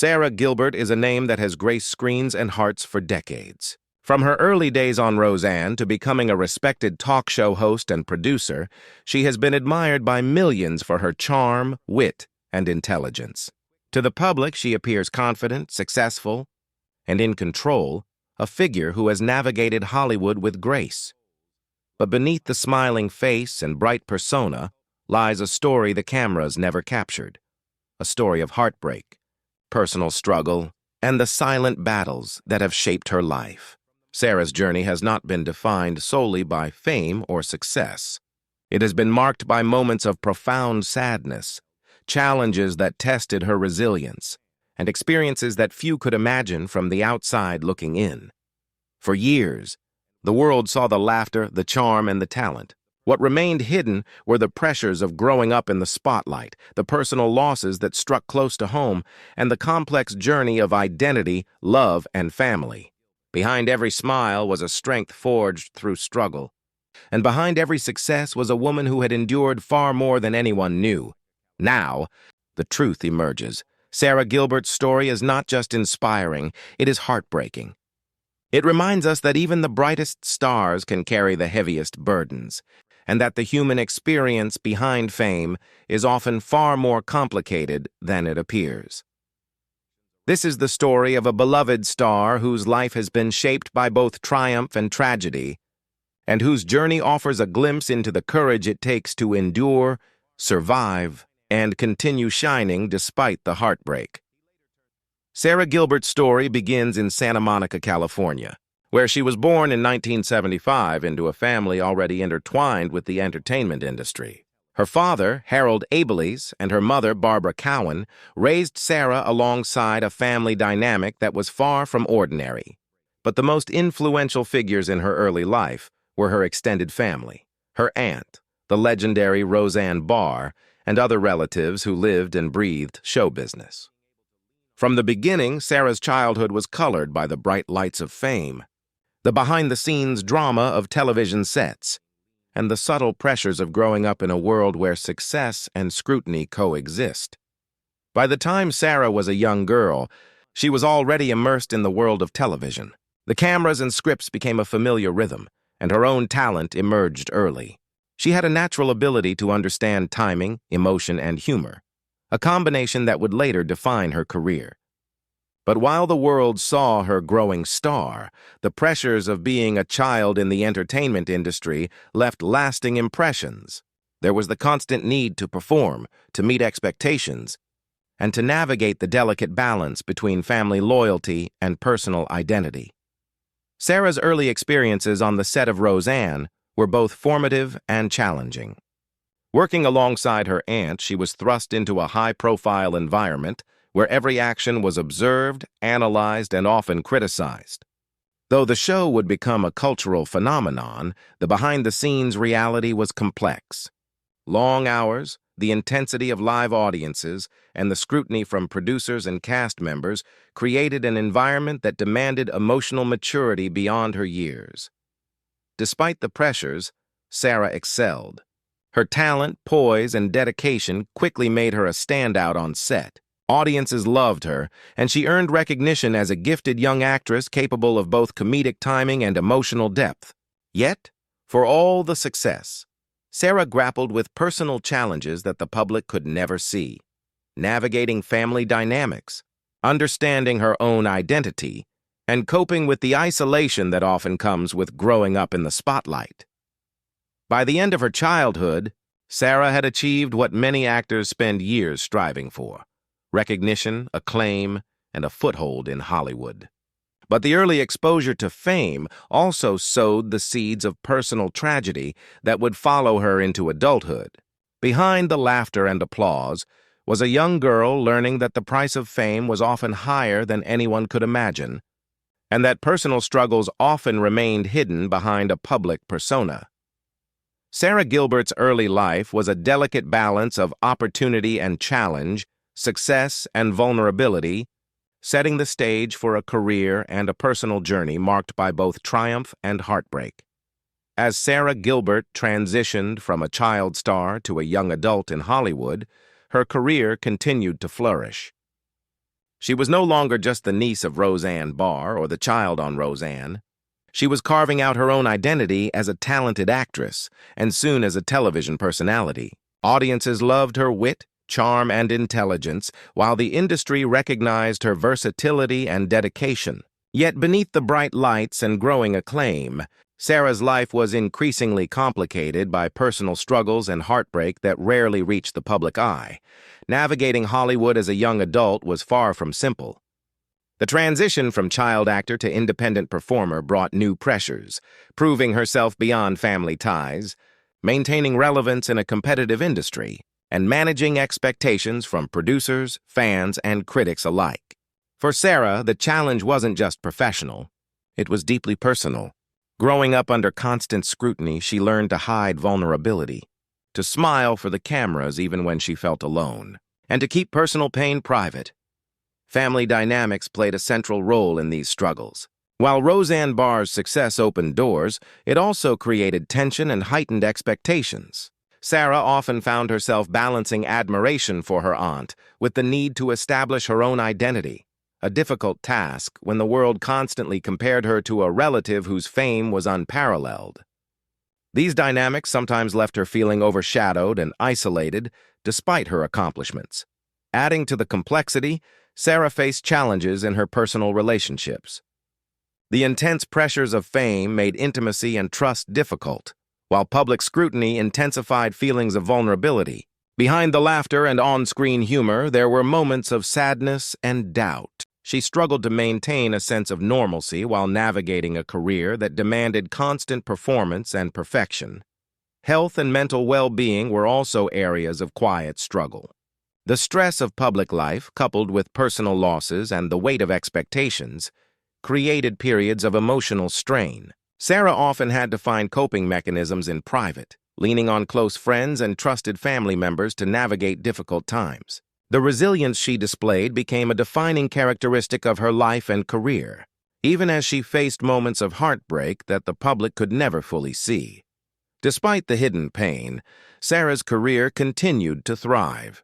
Sara Gilbert is a name that has graced screens and hearts for decades. From her early days on Roseanne to becoming a respected talk show host and producer, she has been admired by millions for her charm, wit, and intelligence. To the public, she appears confident, successful, and in control, a figure who has navigated Hollywood with grace. But beneath the smiling face and bright persona lies a story the cameras never captured, a story of heartbreak, personal struggle, and the silent battles that have shaped her life. Sara's journey has not been defined solely by fame or success. It has been marked by moments of profound sadness, challenges that tested her resilience, and experiences that few could imagine from the outside looking in. For years, the world saw the laughter, the charm, and the talent. What remained hidden were the pressures of growing up in the spotlight, the personal losses that struck close to home, and the complex journey of identity, love, and family. Behind every smile was a strength forged through struggle, and behind every success was a woman who had endured far more than anyone knew. Now, the truth emerges. Sara Gilbert's story is not just inspiring, it is heartbreaking. It reminds us that even the brightest stars can carry the heaviest burdens, and that the human experience behind fame is often far more complicated than it appears. This is the story of a beloved star whose life has been shaped by both triumph and tragedy, and whose journey offers a glimpse into the courage it takes to endure, survive, and continue shining despite the heartbreak. Sara Gilbert's story begins in Santa Monica, California, where she was born in 1975 into a family already intertwined with the entertainment industry. Her father, Harold Abeles, and her mother, Barbara Cowan, raised Sara alongside a family dynamic that was far from ordinary. But the most influential figures in her early life were her extended family, her aunt, the legendary Roseanne Barr, and other relatives who lived and breathed show business. From the beginning, Sara's childhood was colored by the bright lights of fame, the behind-the-scenes drama of television sets, and the subtle pressures of growing up in a world where success and scrutiny coexist. By the time Sara was a young girl, she was already immersed in the world of television. The cameras and scripts became a familiar rhythm, and her own talent emerged early. She had a natural ability to understand timing, emotion, and humor, a combination that would later define her career. But while the world saw her growing star, the pressures of being a child in the entertainment industry left lasting impressions. There was the constant need to perform, to meet expectations, and to navigate the delicate balance between family loyalty and personal identity. Sara's early experiences on the set of Roseanne were both formative and challenging. Working alongside her aunt, she was thrust into a high-profile environment where every action was observed, analyzed, and often criticized. Though the show would become a cultural phenomenon, the behind-the-scenes reality was complex. Long hours, the intensity of live audiences, and the scrutiny from producers and cast members created an environment that demanded emotional maturity beyond her years. Despite the pressures, Sara excelled. Her talent, poise, and dedication quickly made her a standout on set. Audiences loved her, and she earned recognition as a gifted young actress capable of both comedic timing and emotional depth. Yet, for all the success, Sara grappled with personal challenges that the public could never see. Navigating family dynamics, understanding her own identity, and coping with the isolation that often comes with growing up in the spotlight. By the end of her childhood, Sara had achieved what many actors spend years striving for: recognition, acclaim, and a foothold in Hollywood. But the early exposure to fame also sowed the seeds of personal tragedy that would follow her into adulthood. Behind the laughter and applause was a young girl learning that the price of fame was often higher than anyone could imagine, and that personal struggles often remained hidden behind a public persona. Sara Gilbert's early life was a delicate balance of opportunity and challenge, success and vulnerability, setting the stage for a career and a personal journey marked by both triumph and heartbreak. As Sara Gilbert transitioned from a child star to a young adult in Hollywood, her career continued to flourish. She was no longer just the niece of Roseanne Barr or the child on Roseanne. She was carving out her own identity as a talented actress and soon as a television personality. Audiences loved her wit, charm, and intelligence, while the industry recognized her versatility and dedication. Yet beneath the bright lights and growing acclaim, Sara's life was increasingly complicated by personal struggles and heartbreak that rarely reached the public eye. Navigating Hollywood as a young adult was far from simple. The transition from child actor to independent performer brought new pressures, proving herself beyond family ties, maintaining relevance in a competitive industry, and managing expectations from producers, fans, and critics alike. For Sara, the challenge wasn't just professional, it was deeply personal. Growing up under constant scrutiny, she learned to hide vulnerability, to smile for the cameras even when she felt alone, and to keep personal pain private. Family dynamics played a central role in these struggles. While Roseanne Barr's success opened doors, it also created tension and heightened expectations. Sara often found herself balancing admiration for her aunt with the need to establish her own identity, a difficult task when the world constantly compared her to a relative whose fame was unparalleled. These dynamics sometimes left her feeling overshadowed and isolated despite her accomplishments. Adding to the complexity, Sara faced challenges in her personal relationships. The intense pressures of fame made intimacy and trust difficult, while public scrutiny intensified feelings of vulnerability. Behind the laughter and on-screen humor, there were moments of sadness and doubt. She struggled to maintain a sense of normalcy while navigating a career that demanded constant performance and perfection. Health and mental well-being were also areas of quiet struggle. The stress of public life, coupled with personal losses and the weight of expectations, created periods of emotional strain. Sara often had to find coping mechanisms in private, leaning on close friends and trusted family members to navigate difficult times. The resilience she displayed became a defining characteristic of her life and career, even as she faced moments of heartbreak that the public could never fully see. Despite the hidden pain, Sara's career continued to thrive.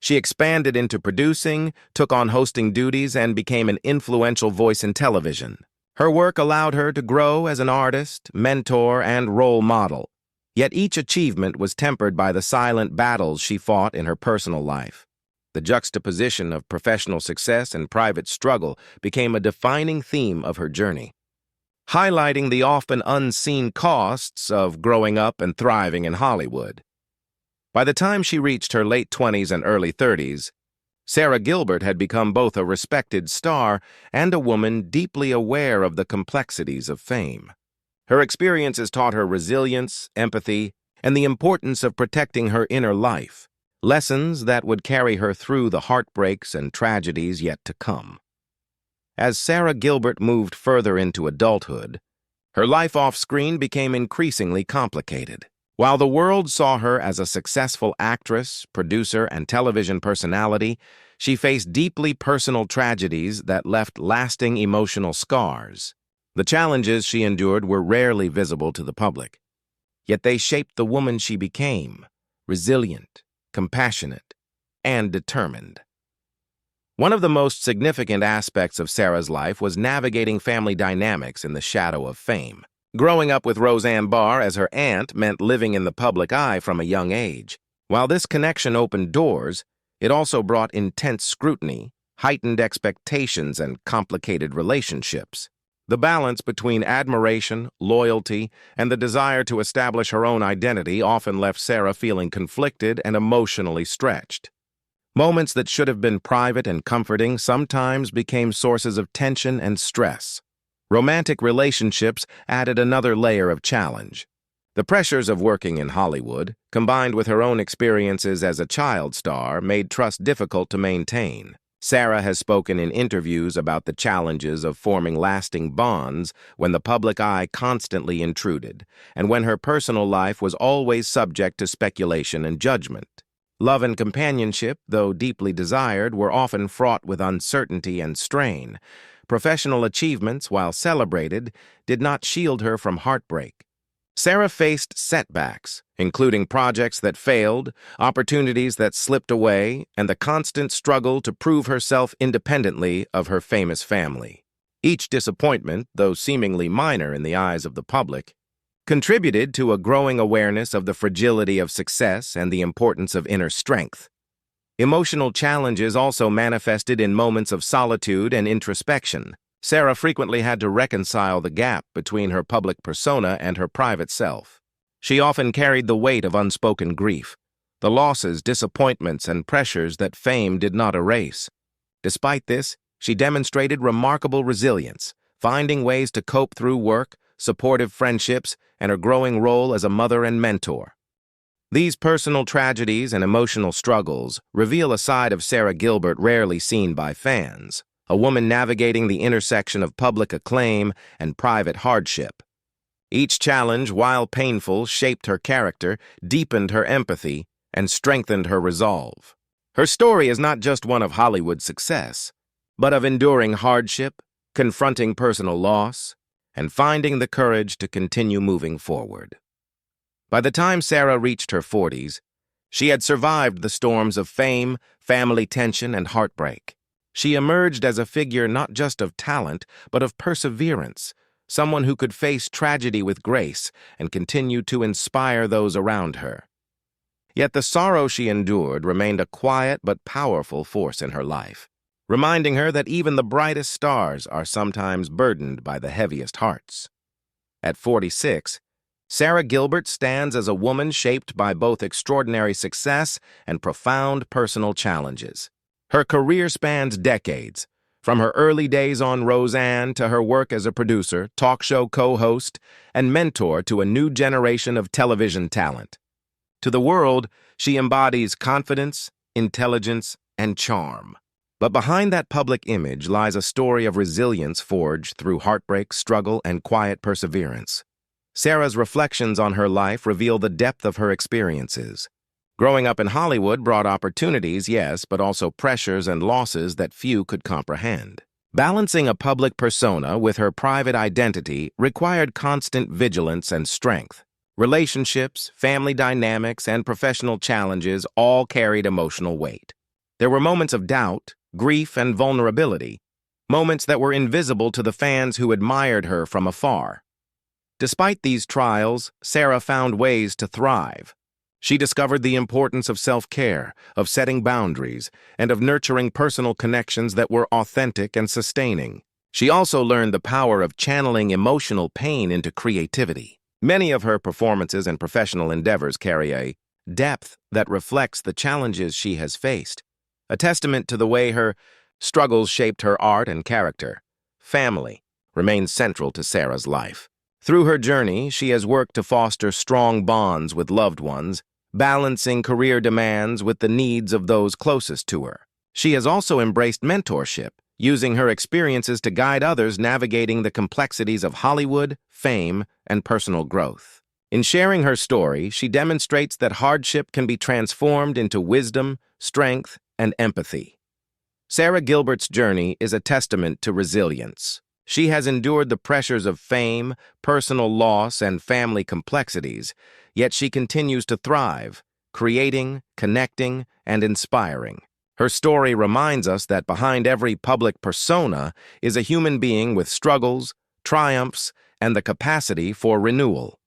She expanded into producing, took on hosting duties, and became an influential voice in television. Her work allowed her to grow as an artist, mentor, and role model. Yet each achievement was tempered by the silent battles she fought in her personal life. The juxtaposition of professional success and private struggle became a defining theme of her journey, highlighting the often unseen costs of growing up and thriving in Hollywood. By the time she reached her late 20s and early 30s, Sara Gilbert had become both a respected star and a woman deeply aware of the complexities of fame. Her experiences taught her resilience, empathy, and the importance of protecting her inner life, lessons that would carry her through the heartbreaks and tragedies yet to come. As Sara Gilbert moved further into adulthood, her life off-screen became increasingly complicated. While the world saw her as a successful actress, producer, and television personality, she faced deeply personal tragedies that left lasting emotional scars. The challenges she endured were rarely visible to the public, yet they shaped the woman she became, resilient, compassionate, and determined. One of the most significant aspects of Sara's life was navigating family dynamics in the shadow of fame. Growing up with Roseanne Barr as her aunt meant living in the public eye from a young age. While this connection opened doors, it also brought intense scrutiny, heightened expectations, and complicated relationships. The balance between admiration, loyalty, and the desire to establish her own identity often left Sara feeling conflicted and emotionally stretched. Moments that should have been private and comforting sometimes became sources of tension and stress. Romantic relationships added another layer of challenge. The pressures of working in Hollywood, combined with her own experiences as a child star, made trust difficult to maintain. Sara has spoken in interviews about the challenges of forming lasting bonds when the public eye constantly intruded, and when her personal life was always subject to speculation and judgment. Love and companionship, though deeply desired, were often fraught with uncertainty and strain. Professional achievements, while celebrated, did not shield her from heartbreak. Sara faced setbacks, including projects that failed, opportunities that slipped away, and the constant struggle to prove herself independently of her famous family. Each disappointment, though seemingly minor in the eyes of the public, contributed to a growing awareness of the fragility of success and the importance of inner strength. Emotional challenges also manifested in moments of solitude and introspection. Sara frequently had to reconcile the gap between her public persona and her private self. She often carried the weight of unspoken grief, the losses, disappointments, and pressures that fame did not erase. Despite this, she demonstrated remarkable resilience, finding ways to cope through work, supportive friendships, and her growing role as a mother and mentor. These personal tragedies and emotional struggles reveal a side of Sara Gilbert rarely seen by fans, a woman navigating the intersection of public acclaim and private hardship. Each challenge, while painful, shaped her character, deepened her empathy, and strengthened her resolve. Her story is not just one of Hollywood success, but of enduring hardship, confronting personal loss, and finding the courage to continue moving forward. By the time Sara reached her 40s, she had survived the storms of fame, family tension, and heartbreak. She emerged as a figure not just of talent, but of perseverance, someone who could face tragedy with grace and continue to inspire those around her. Yet the sorrow she endured remained a quiet but powerful force in her life, reminding her that even the brightest stars are sometimes burdened by the heaviest hearts. At 46, Sara Gilbert stands as a woman shaped by both extraordinary success and profound personal challenges. Her career spans decades, from her early days on Roseanne to her work as a producer, talk show co-host, and mentor to a new generation of television talent. To the world, she embodies confidence, intelligence, and charm. But behind that public image lies a story of resilience forged through heartbreak, struggle, and quiet perseverance. Sara's reflections on her life reveal the depth of her experiences. Growing up in Hollywood brought opportunities, yes, but also pressures and losses that few could comprehend. Balancing a public persona with her private identity required constant vigilance and strength. Relationships, family dynamics, and professional challenges all carried emotional weight. There were moments of doubt, grief, and vulnerability, moments that were invisible to the fans who admired her from afar. Despite these trials, Sara found ways to thrive. She discovered the importance of self-care, of setting boundaries, and of nurturing personal connections that were authentic and sustaining. She also learned the power of channeling emotional pain into creativity. Many of her performances and professional endeavors carry a depth that reflects the challenges she has faced, a testament to the way her struggles shaped her art and character. Family remains central to Sara's life. Through her journey, she has worked to foster strong bonds with loved ones, balancing career demands with the needs of those closest to her. She has also embraced mentorship, using her experiences to guide others navigating the complexities of Hollywood, fame, and personal growth. In sharing her story, she demonstrates that hardship can be transformed into wisdom, strength, and empathy. Sara Gilbert's journey is a testament to resilience. She has endured the pressures of fame, personal loss, and family complexities, yet she continues to thrive, creating, connecting, and inspiring. Her story reminds us that behind every public persona is a human being with struggles, triumphs, and the capacity for renewal.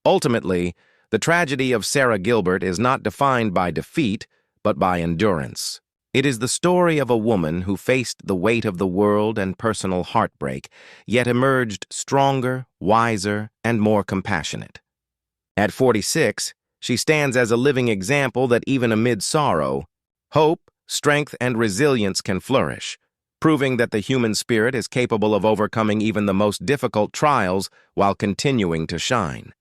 Ultimately, the tragedy of Sara Gilbert is not defined by defeat, but by endurance. It is the story of a woman who faced the weight of the world and personal heartbreak, yet emerged stronger, wiser, and more compassionate. At 46, she stands as a living example that even amid sorrow, hope, strength, and resilience can flourish, proving that the human spirit is capable of overcoming even the most difficult trials while continuing to shine.